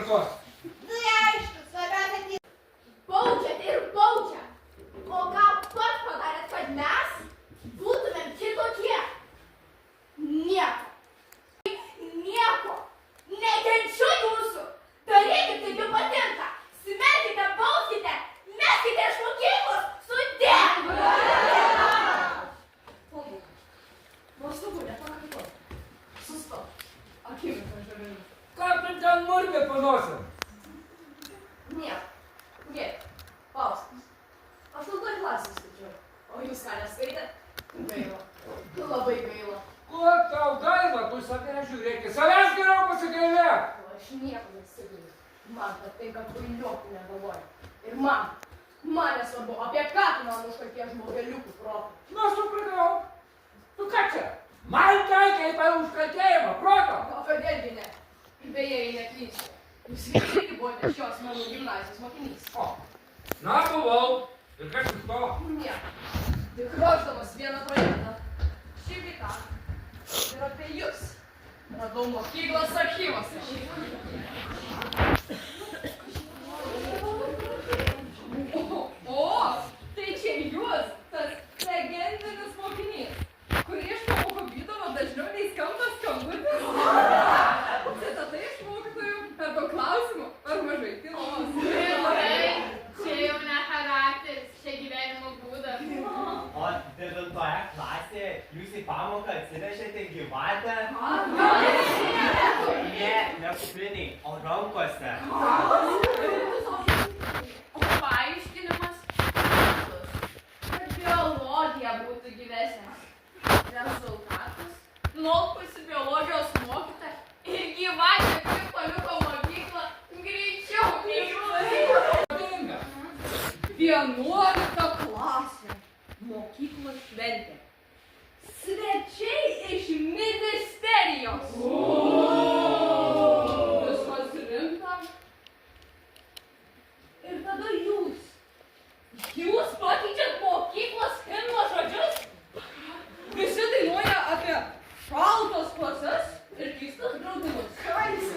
tvarkos. Tai aišku, svarbiausia, kad baudžiat ir baudžiat. O ką pats padarėt, kad mes būtumėm kitokie? Nieko. Nieko. Nekenčiu jūsų. Darykit, kaip jums patinka. Smerkite, bauskite. Meskite iš mokyklos. Sudė. Pabūk. Nuostabu, nepakaituok. Sustok. Akimirką žiūrėjau. Ką tu ten murmė panosim? Nieko. Gėk. Pauskas. 8 klasės skaičiau. O jūs ką neskaitėt? Gaila. Labai gaila. Kuo tau gaila, tu save žiūrėki. Savęs geriau pasigailėk. O aš nieko nesigailiu. Man patinka kvailiokų negalvoju. Ir man nesvarbu, apie ką tu man užkalkė žmogeliukų protą. Nu, supratau. Tu ką čia? Man taikai apie užkalkėjimą, proto. O kodėlgi ne? Beje, jei neklystu. Jūs irgi buvote šios menų gimnazijos mokinys. O, na, buvau. Ir kas iš to? Nieko. Tik ruošdamas vieną projektą. Šį bitą. Ir apie jūs. Radau mokyklos archyvose. O, tai čia jūs, tas legendinis mokinys, kurį iš pamokų vydavo dažniau nei skamba skambutis. Citatai iš mokytojų, ar daug klausimų, ar mažai tylos. Čia jau ne charakteris, čia gyvenimo būdas. O 9 klasėje jūs į pamoką atsinešėte gyvatę? Ne kupriniai, o rankose. O paaiškinimas panašus, kad biologija būtų gyvesnė. Rezultatas - nulpusi biologijos mokytoja ir gyvatė, kuri paliko mokyklą greičiau nei jūs. 11 klasė. Mokyklos šventė. Svečiai iš ministerijos. Viskas rimta. Ir tada jūs. Jūs pakeičiat mokyklos himno žodžius? Visi dainuoja apie šaltas klases ir keistas draudimus. Ką jūs?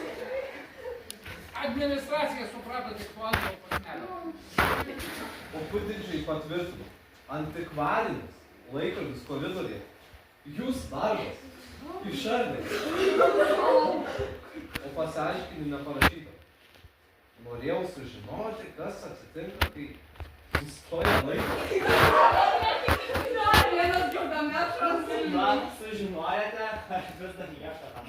Administracija suprato tik po antro pasmelio. O pudridžiai patvirtino, antikvarinis laikrodis koridoriuje. Jūs darbas. Išardė. O pasiaiškinime parašyta. Norėjau sužinoti, kas atsitinka, kai sustoja laikas. Dar vienas gilgamešas. Na, sužinojote, aš vis dar ieškau tam.